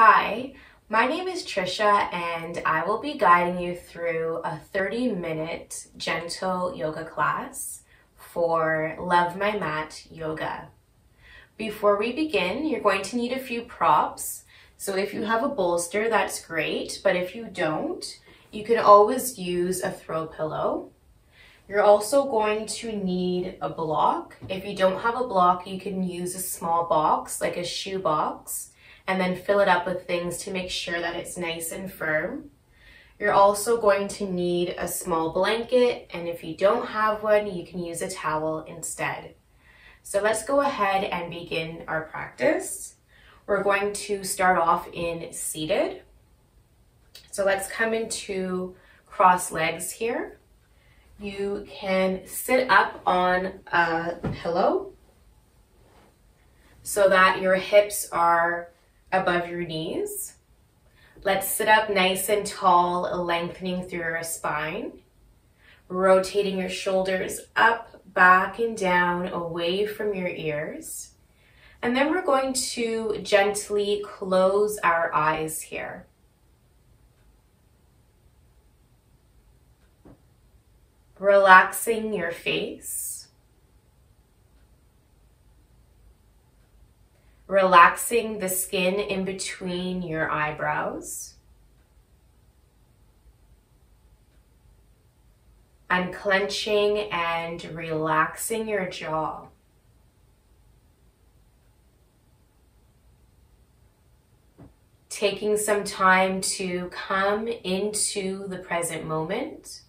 Hi, my name is Trisha and I will be guiding you through a 30-minute gentle yoga class for Love My Mat Yoga. Before we begin, you're going to need a few props. So if you have a bolster, that's great, but if you don't, you can always use a throw pillow. You're also going to need a block. If you don't have a block, you can use a small box, like a shoe box, and then fill it up with things to make sure that it's nice and firm. You're also going to need a small blanket, and if you don't have one, you can use a towel instead. So let's go ahead and begin our practice. We're going to start off in seated. So let's come into cross legs here. You can sit up on a pillow so that your hips are above your knees. Let's sit up nice and tall, lengthening through your spine, rotating your shoulders up, back, and down away from your ears. And then we're going to gently close our eyes here. Relaxing your face, relaxing the skin in between your eyebrows, unclenching and relaxing your jaw. Taking some time to come into the present moment,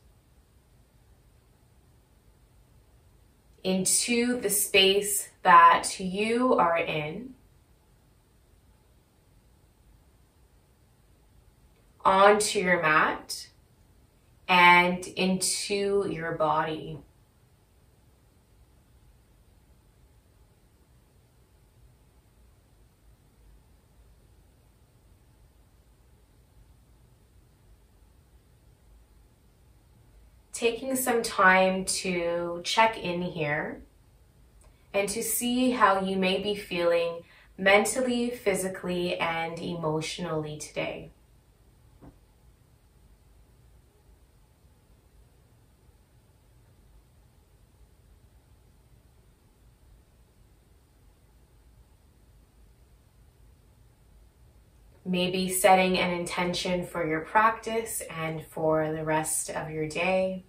into the space that you are in, onto your mat, and into your body. Taking some time to check in here and to see how you may be feeling mentally, physically, and emotionally today. Maybe setting an intention for your practice and for the rest of your day.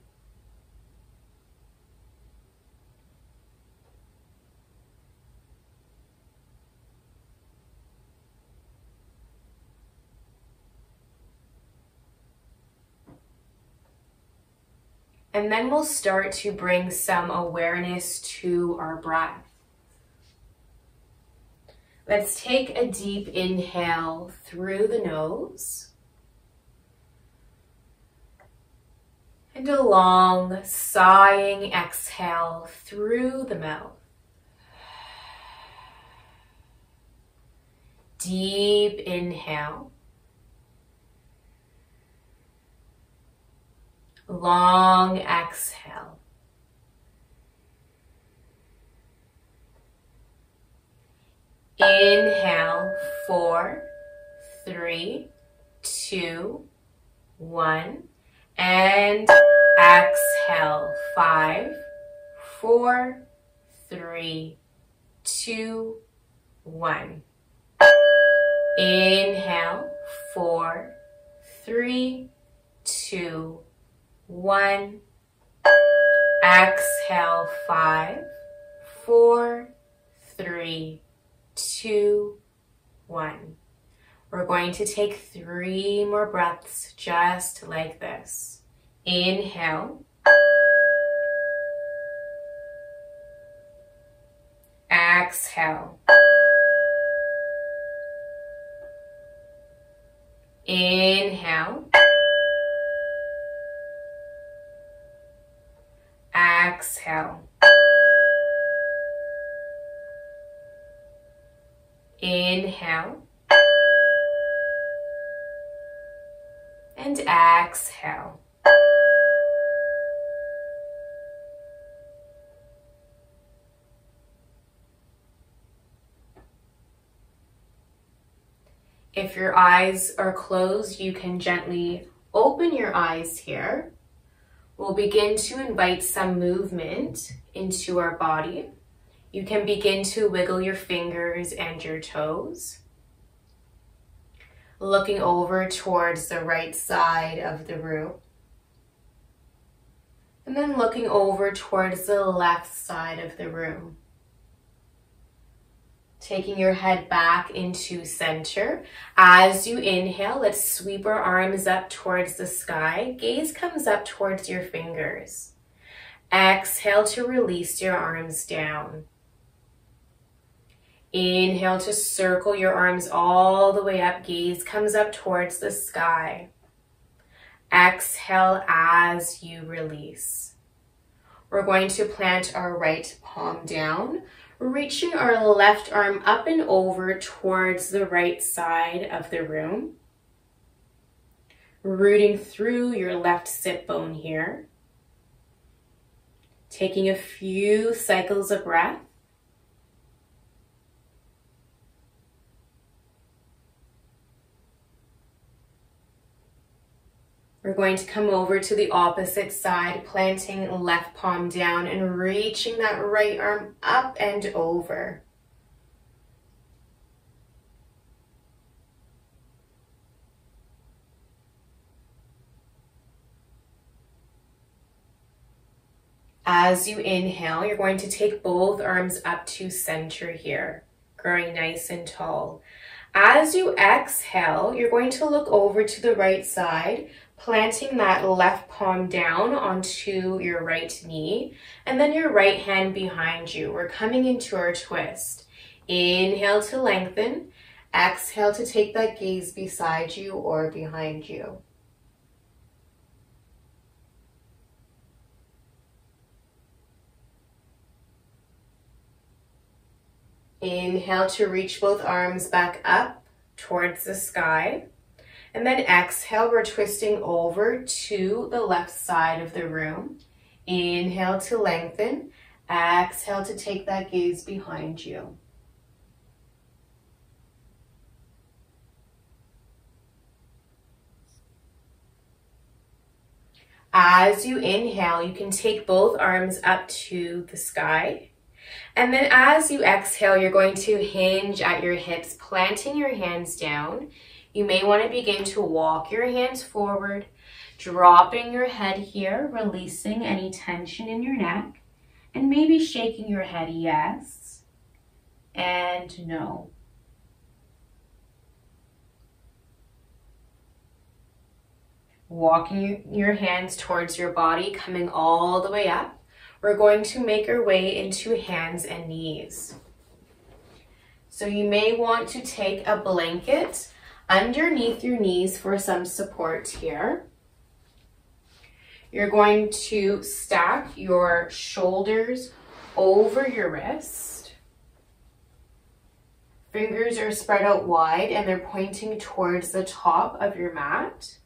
And then we'll start to bring some awareness to our breath. Let's take a deep inhale through the nose and a long sighing exhale through the mouth. Deep inhale. Long exhale. Inhale, 4, 3, 2, 1. And exhale, 5, 4, 3, 2, 1. Inhale, 4, 3, 2, 1. Exhale, 5, 4, 3, 2, 1. We're going to take 3 more breaths just like this. Inhale. Exhale. Inhale. Exhale. Inhale. And exhale. If your eyes are closed, you can gently open your eyes here. We'll begin to invite some movement into our body. You can begin to wiggle your fingers and your toes. Looking over towards the right side of the room. And then looking over towards the left side of the room. Taking your head back into center. As you inhale, let's sweep our arms up towards the sky. Gaze comes up towards your fingers. Exhale to release your arms down. Inhale to circle your arms all the way up. Gaze comes up towards the sky. Exhale as you release. We're going to plant our right palm down, reaching our left arm up and over towards the right side of the room. Rooting through your left sit bone here. Taking a few cycles of breath. We're going to come over to the opposite side, planting left palm down and reaching that right arm up and over. As you inhale, you're going to take both arms up to center here, growing nice and tall. As you exhale, you're going to look over to the right side, planting that left palm down onto your right knee, and then your right hand behind you. We're coming into our twist. Inhale to lengthen. Exhale to take that gaze beside you or behind you. Inhale to reach both arms back up towards the sky. And then exhale, we're twisting over to the left side of the room. Inhale to lengthen. Exhale to take that gaze behind you. As you inhale, you can take both arms up to the sky. And then as you exhale, you're going to hinge at your hips, planting your hands down. You may want to begin to walk your hands forward, dropping your head here, releasing any tension in your neck, and maybe shaking your head yes and no. Walking your hands towards your body, coming all the way up. We're going to make our way into hands and knees. So you may want to take a blanket underneath your knees for some support here. You're going to stack your shoulders over your wrist. Fingers are spread out wide and they're pointing towards the top of your mat.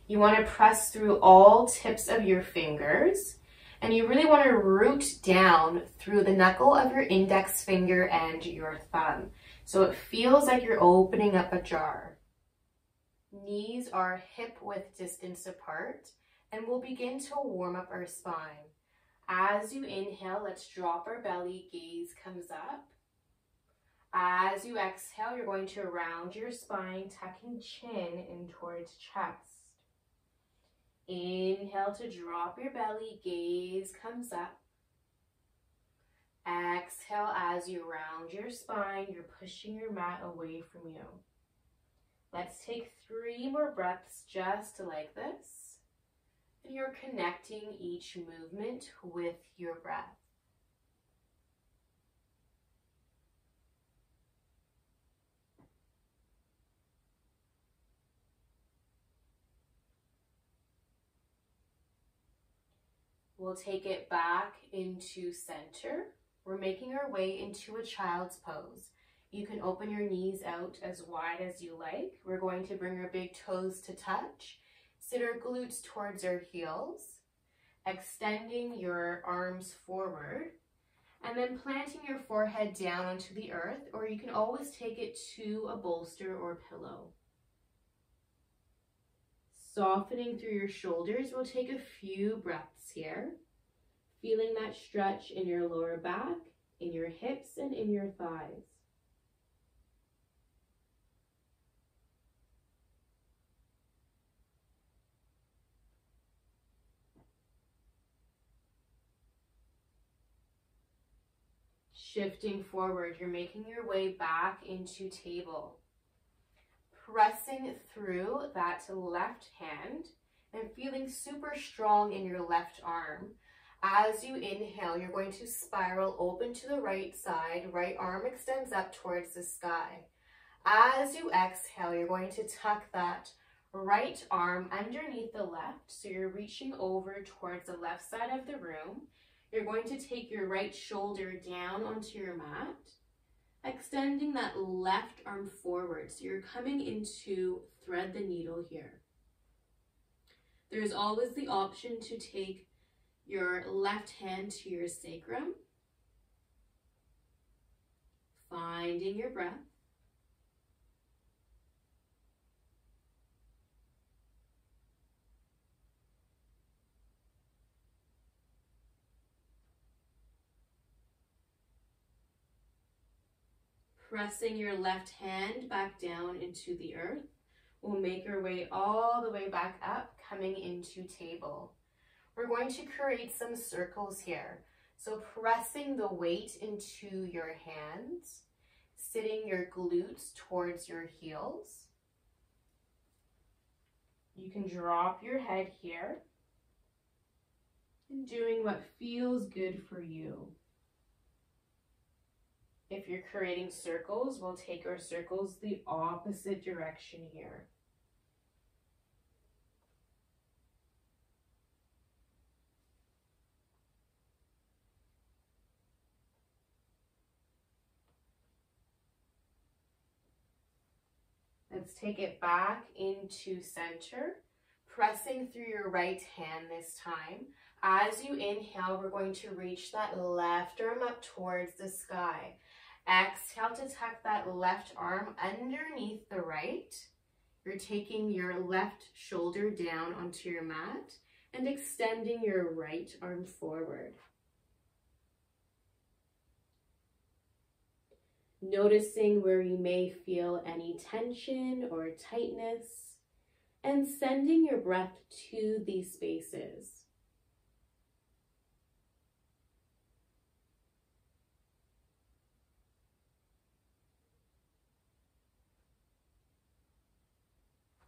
You want to press through all tips of your fingers. And you really want to root down through the knuckle of your index finger and your thumb. So it feels like you're opening up a jar. Knees are hip-width distance apart, and we'll begin to warm up our spine. As you inhale, let's drop our belly, gaze comes up. As you exhale, you're going to round your spine, tucking chin in towards chest. Inhale to drop your belly, gaze comes up. Exhale as you round your spine, you're pushing your mat away from you. Let's take 3 more breaths just like this. And you're connecting each movement with your breath. We'll take it back into center. We're making our way into a child's pose. You can open your knees out as wide as you like. We're going to bring our big toes to touch. Sit our glutes towards our heels. Extending your arms forward. And then planting your forehead down onto the earth, or you can always take it to a bolster or pillow. Softening through your shoulders, we'll take a few breaths here, feeling that stretch in your lower back, in your hips, and in your thighs. Shifting forward, you're making your way back into table. Pressing through that left hand and feeling super strong in your left arm. As you inhale, you're going to spiral open to the right side. Right arm extends up towards the sky. As you exhale, you're going to tuck that right arm underneath the left. So you're reaching over towards the left side of the room. You're going to take your right shoulder down onto your mat, extending that left arm forward. So you're coming into thread the needle here. There's always the option to take your left hand to your sacrum, finding your breath. Pressing your left hand back down into the earth. We'll make our way all the way back up, coming into table. We're going to create some circles here. So pressing the weight into your hands, sitting your glutes towards your heels. You can drop your head here and doing what feels good for you. If you're creating circles, we'll take our circles the opposite direction here. Let's take it back into center, pressing through your right hand this time. As you inhale, we're going to reach that left arm up towards the sky. Exhale to tuck that left arm underneath the right. You're taking your left shoulder down onto your mat and extending your right arm forward. Noticing where you may feel any tension or tightness and sending your breath to these spaces.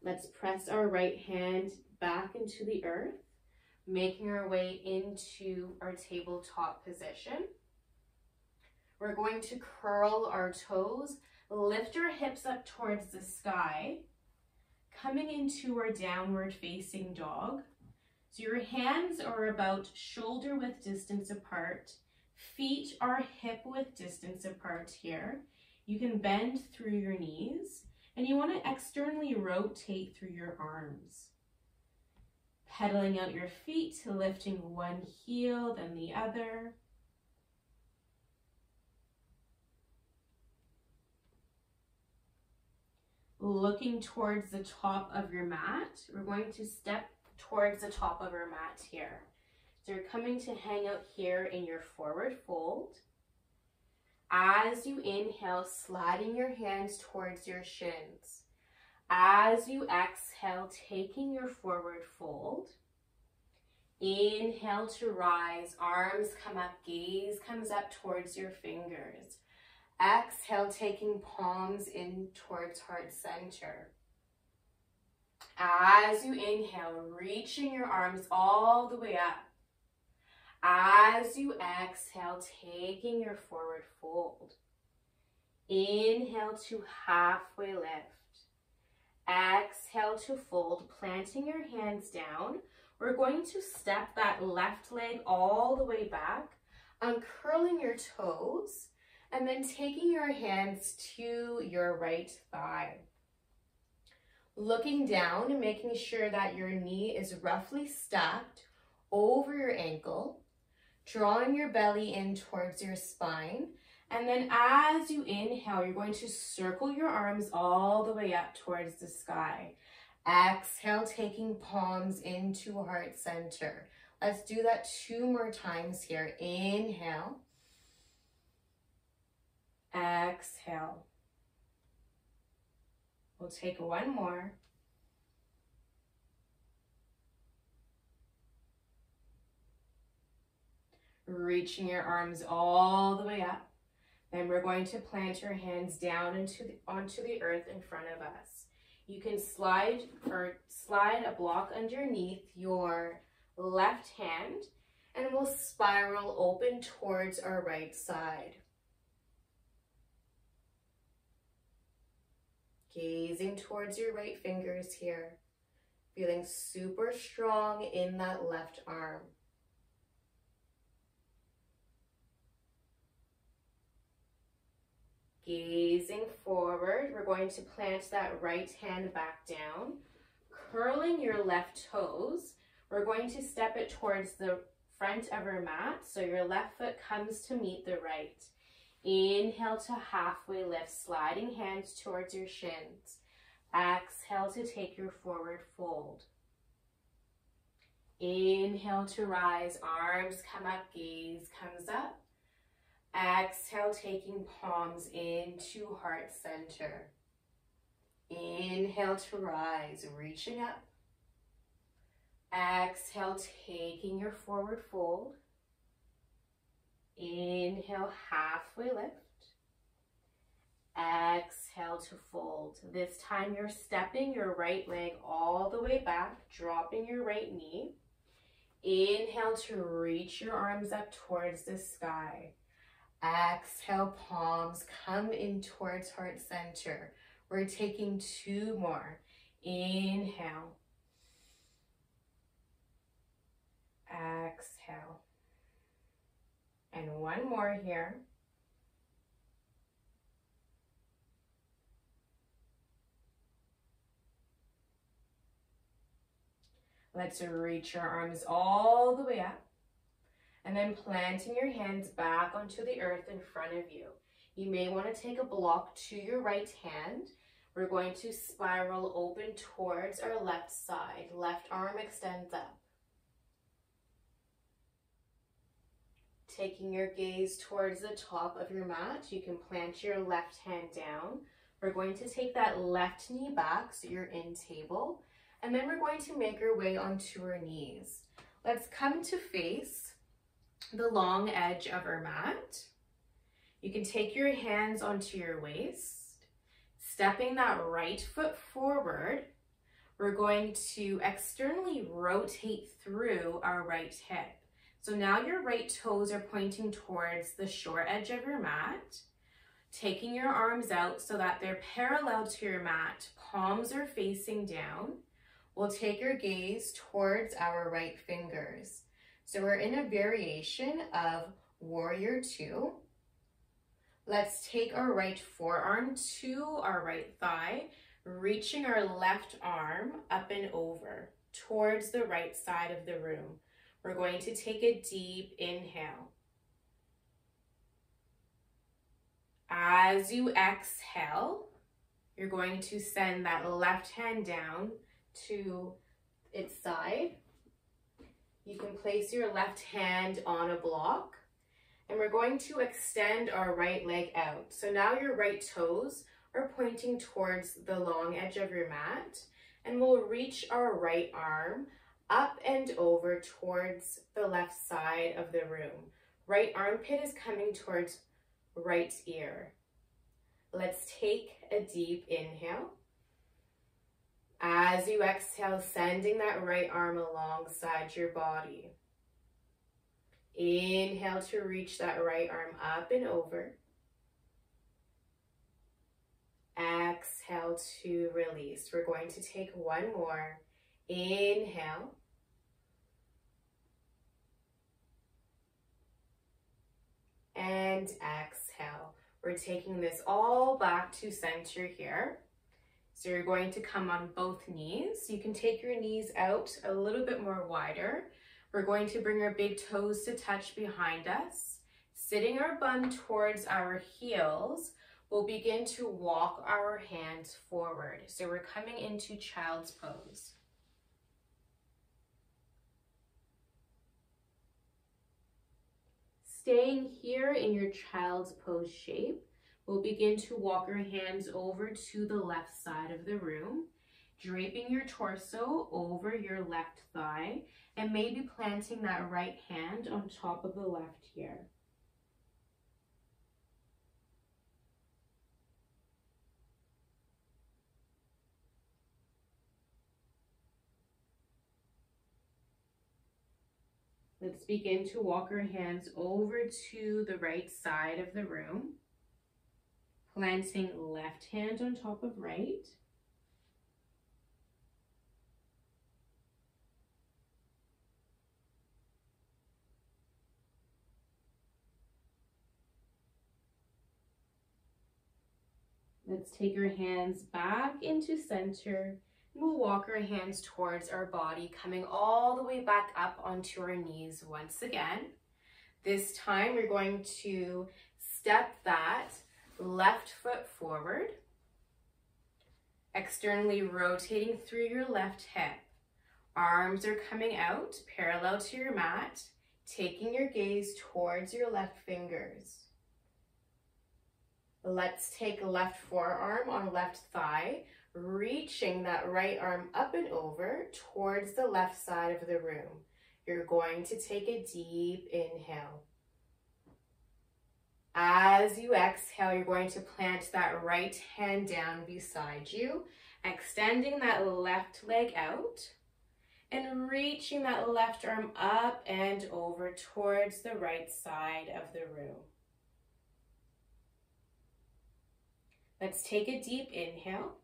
Let's press our right hand back into the earth, making our way into our tabletop position. We're going to curl our toes, lift our hips up towards the sky, coming into our downward facing dog. So your hands are about shoulder width distance apart, feet are hip width distance apart here. You can bend through your knees. And you want to externally rotate through your arms. Pedaling out your feet, lifting one heel, then the other. Looking towards the top of your mat, we're going to step towards the top of our mat here. So you're coming to hang out here in your forward fold. As you inhale, sliding your hands towards your shins. As you exhale, taking your forward fold. Inhale to rise, arms come up, gaze comes up towards your fingers. Exhale, taking palms in towards heart center. As you inhale, reaching your arms all the way up. As you exhale, taking your forward fold. Inhale to halfway lift. Exhale to fold, planting your hands down. We're going to step that left leg all the way back, uncurling your toes, and then taking your hands to your right thigh. Looking down and making sure that your knee is roughly stacked over your ankle. drawing your belly in towards your spine. And then as you inhale, you're going to circle your arms all the way up towards the sky. Exhale, taking palms into heart center. Let's do that 2 more times here. Inhale. Exhale. We'll take 1 more. Reaching your arms all the way up. Then we're going to plant your hands down onto the earth in front of us. You can slide a block underneath your left hand, and we'll spiral open towards our right side. Gazing towards your right fingers here, feeling super strong in that left arm. Gazing forward, we're going to plant that right hand back down, curling your left toes. We're going to step it towards the front of our mat, so your left foot comes to meet the right. Inhale to halfway lift, sliding hands towards your shins. Exhale to take your forward fold. Inhale to rise, arms come up, gaze comes up. Exhale, taking palms into heart center. Inhale to rise, reaching up. Exhale, taking your forward fold. Inhale, halfway lift. Exhale to fold. This time you're stepping your right leg all the way back, dropping your right knee. Inhale to reach your arms up towards the sky. Exhale, palms come in towards heart center. We're taking 2 more. Inhale. Exhale. And 1 more here. Let's reach your arms all the way up. And then planting your hands back onto the earth in front of you. You may want to take a block to your right hand. We're going to spiral open towards our left side. Left arm extends up. Taking your gaze towards the top of your mat, you can plant your left hand down. We're going to take that left knee back so you're in table. And then we're going to make our way onto our knees. Let's come to face the long edge of our mat. You can take your hands onto your waist, stepping that right foot forward. We're going to externally rotate through our right hip. So now your right toes are pointing towards the short edge of your mat, taking your arms out so that they're parallel to your mat, palms are facing down. We'll take your gaze towards our right fingers. So we're in a variation of Warrior 2. Let's take our right forearm to our right thigh, reaching our left arm up and over towards the right side of the room. We're going to take a deep inhale. As you exhale, you're going to send that left hand down to its side. You can place your left hand on a block, and we're going to extend our right leg out. So now your right toes are pointing towards the long edge of your mat, and we'll reach our right arm up and over towards the left side of the room. Right armpit is coming towards right ear. Let's take a deep inhale. As you exhale, sending that right arm alongside your body. Inhale to reach that right arm up and over. Exhale to release. We're going to take 1 more. Inhale. And exhale. We're taking this all back to center here. So you're going to come on both knees. You can take your knees out a little bit more wider. We're going to bring our big toes to touch behind us. Sitting our bum towards our heels, we'll begin to walk our hands forward. So we're coming into child's pose. Staying here in your child's pose shape, we'll begin to walk our hands over to the left side of the room, draping your torso over your left thigh, and maybe planting that right hand on top of the left here. Let's begin to walk our hands over to the right side of the room, planting left hand on top of right. Let's take our hands back into center. We'll walk our hands towards our body, coming all the way back up onto our knees once again. This time we're going to step that left foot forward, externally rotating through your left hip. Arms are coming out parallel to your mat, taking your gaze towards your left fingers. Let's take left forearm on left thigh, reaching that right arm up and over towards the left side of the room. You're going to take a deep inhale. As you exhale, you're going to plant that right hand down beside you, extending that left leg out and reaching that left arm up and over towards the right side of the room. Let's take a deep inhale.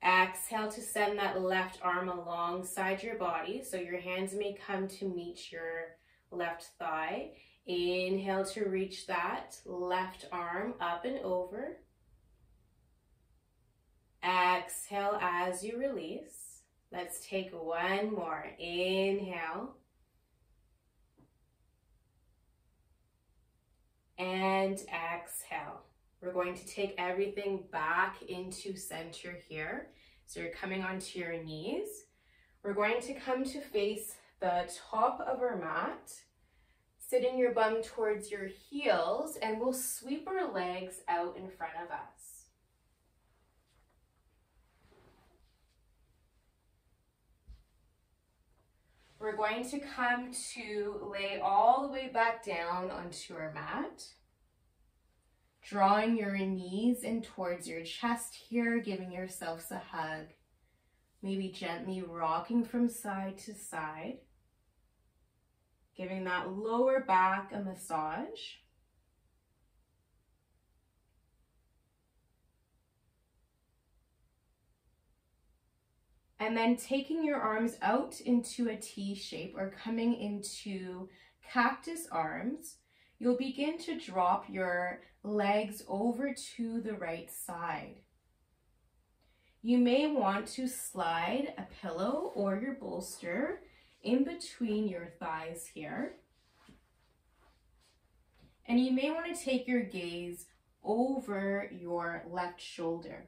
Exhale to send that left arm alongside your body, so your hands may come to meet your left thigh. Inhale to reach that left arm up and over. Exhale as you release. Let's take one more. Inhale. And exhale. We're going to take everything back into center here. So you're coming onto your knees. We're going to come to face the top of our mat, sitting your bum towards your heels, and we'll sweep our legs out in front of us. We're going to come to lay all the way back down onto our mat. Drawing your knees in towards your chest here, giving yourselves a hug. Maybe gently rocking from side to side. Giving that lower back a massage. And then taking your arms out into a T shape or coming into cactus arms. You'll begin to drop your legs over to the right side. You may want to slide a pillow or your bolster in between your thighs here. And you may want to take your gaze over your left shoulder.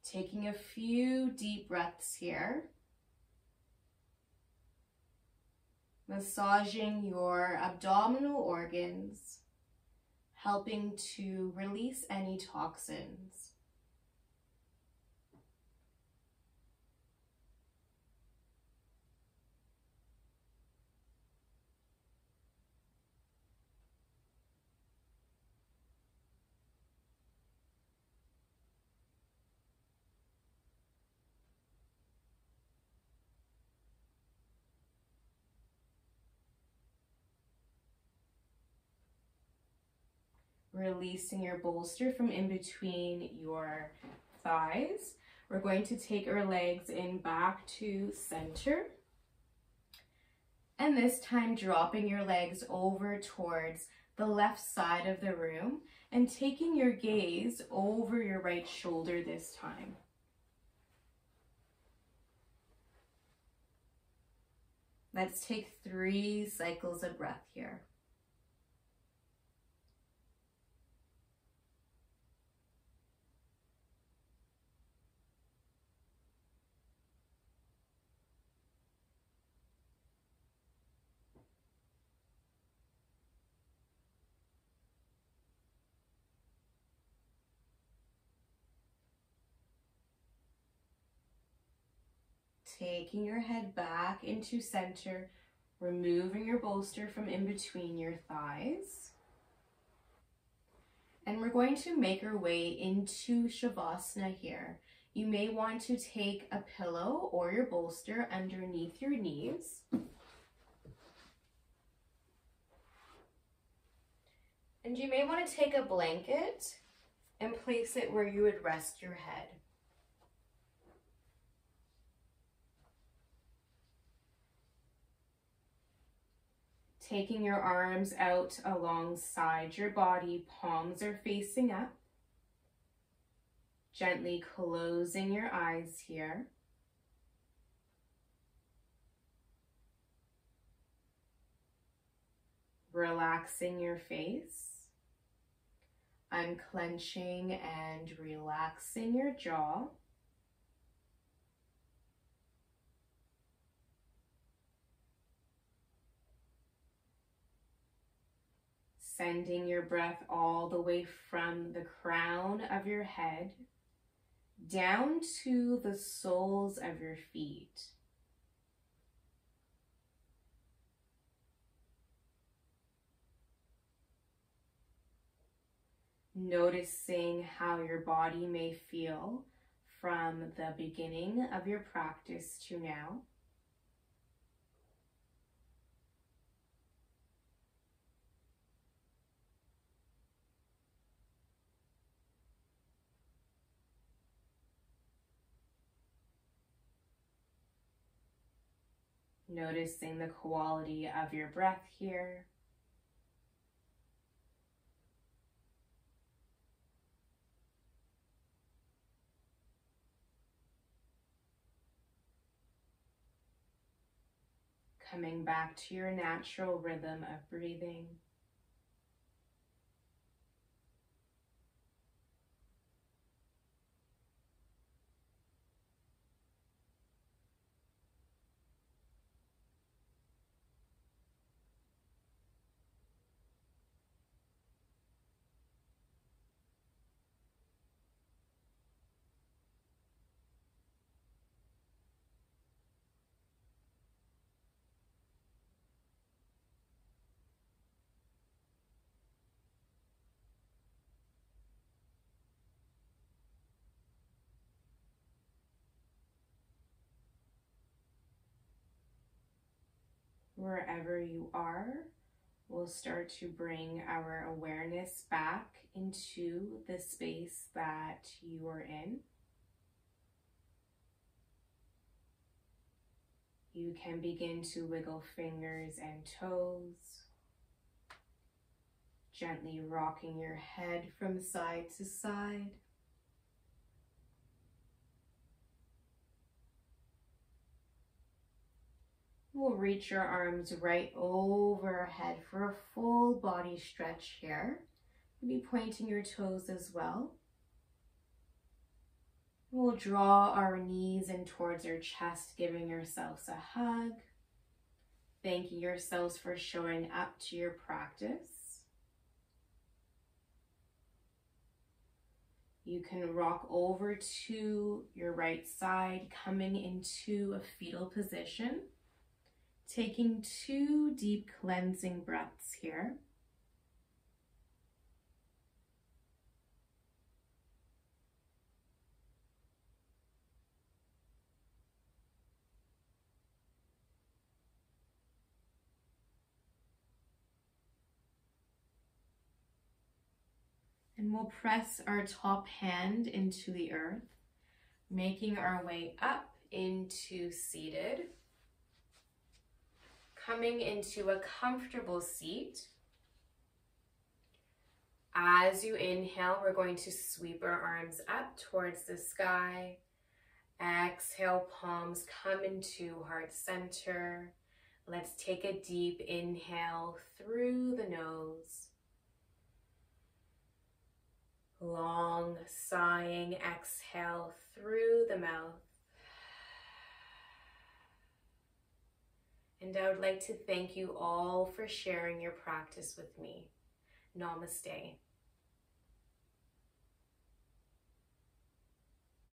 Taking a few deep breaths here. Massaging your abdominal organs, helping to release any toxins. Releasing your bolster from in between your thighs. We're going to take our legs in back to center. And this time dropping your legs over towards the left side of the room and taking your gaze over your right shoulder this time. Let's take 3 cycles of breath here. Taking your head back into center, removing your bolster from in between your thighs. And we're going to make our way into Shavasana here. You may want to take a pillow or your bolster underneath your knees. And you may want to take a blanket and place it where you would rest your head. Taking your arms out alongside your body, palms are facing up. Gently closing your eyes here. Relaxing your face. Unclenching and relaxing your jaw. Sending your breath all the way from the crown of your head down to the soles of your feet. Noticing how your body may feel from the beginning of your practice to now. Noticing the quality of your breath here. Coming back to your natural rhythm of breathing. Wherever you are, we'll start to bring our awareness back into the space that you are in. You can begin to wiggle fingers and toes, gently rocking your head from side to side. We'll reach your arms right overhead for a full body stretch here. Maybe pointing your toes as well. We'll draw our knees in towards our chest, giving yourselves a hug. Thanking yourselves for showing up to your practice. You can rock over to your right side, coming into a fetal position. Taking 2 deep cleansing breaths here. And we'll press our top hand into the earth, making our way up into seated. Coming into a comfortable seat. As you inhale, we're going to sweep our arms up towards the sky. Exhale, palms come into heart center. Let's take a deep inhale through the nose. Long sighing exhale through the mouth. And I would like to thank you all for sharing your practice with me. Namaste.